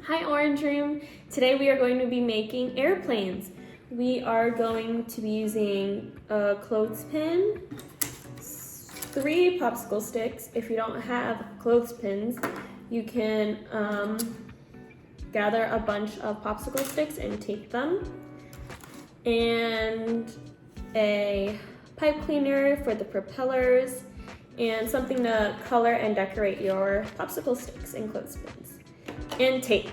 Hi Orange Room! Today we are going to be making airplanes. We are going to be using a clothespin, 3 popsicle sticks. If you don't have clothespins, you can gather a bunch of popsicle sticks and tape them, and a pipe cleaner for the propellers, and something to color and decorate your popsicle sticks and clothespins. And tape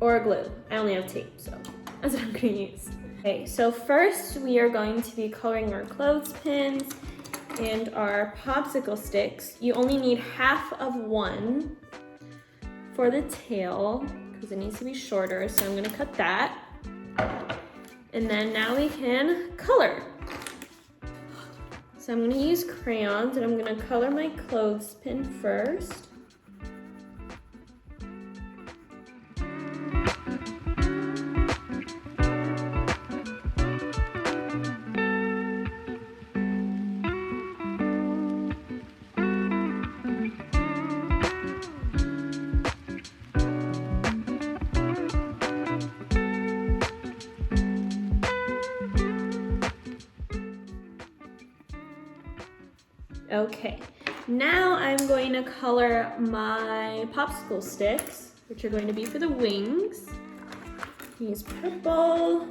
or glue. I only have tape, so that's what I'm gonna use. Okay, so first we are going to be coloring our clothespins and our popsicle sticks. You only need half of one for the tail because it needs to be shorter, so I'm gonna cut that. And then now we can color. So I'm gonna use crayons and I'm gonna color my clothespin first. Okay, now I'm going to color my popsicle sticks, which are going to be for the wings. Use purple.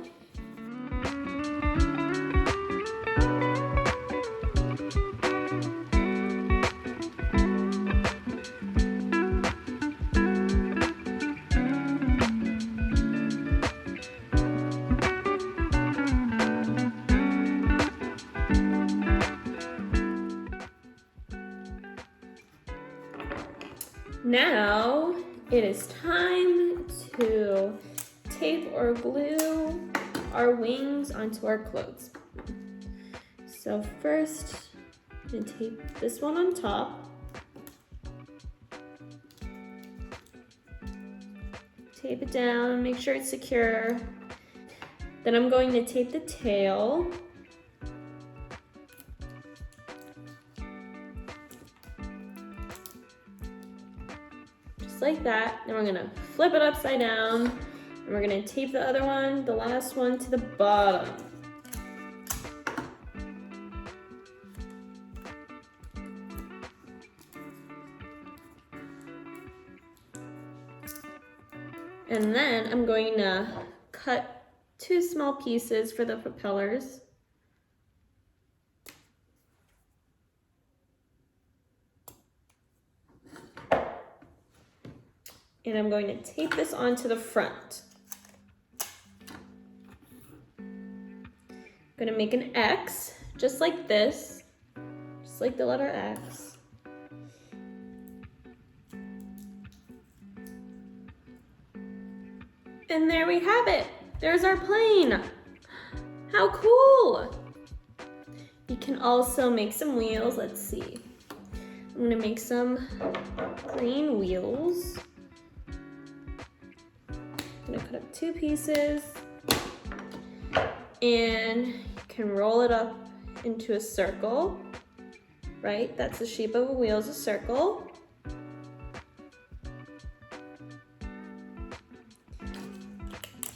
Now it is time to tape or glue our wings onto our clothes. So first, I'm going to tape this one on top. Tape it down, make sure it's secure. Then I'm going to tape the tail. Like that. Then we're gonna flip it upside down and we're gonna tape the other one, the last one, to the bottom. And then I'm going to cut 2 small pieces for the propellers. And I'm going to tape this onto the front. I'm going to make an X, just like this, just like the letter X. And there we have it. There's our plane. How cool! You can also make some wheels. Let's see. I'm going to make some green wheels. I'm gonna cut up 2 pieces and you can roll it up into a circle, right? That's the shape of a wheel, is a circle.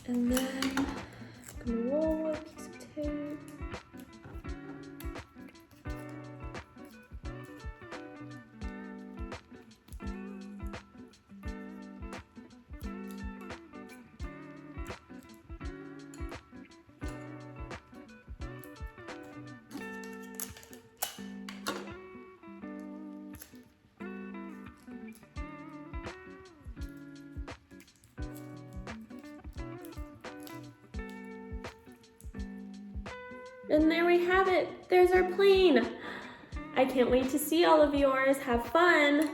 And then I'm gonna roll a piece of tape. And there we have it. There's our plane. I can't wait to see all of yours. Have fun.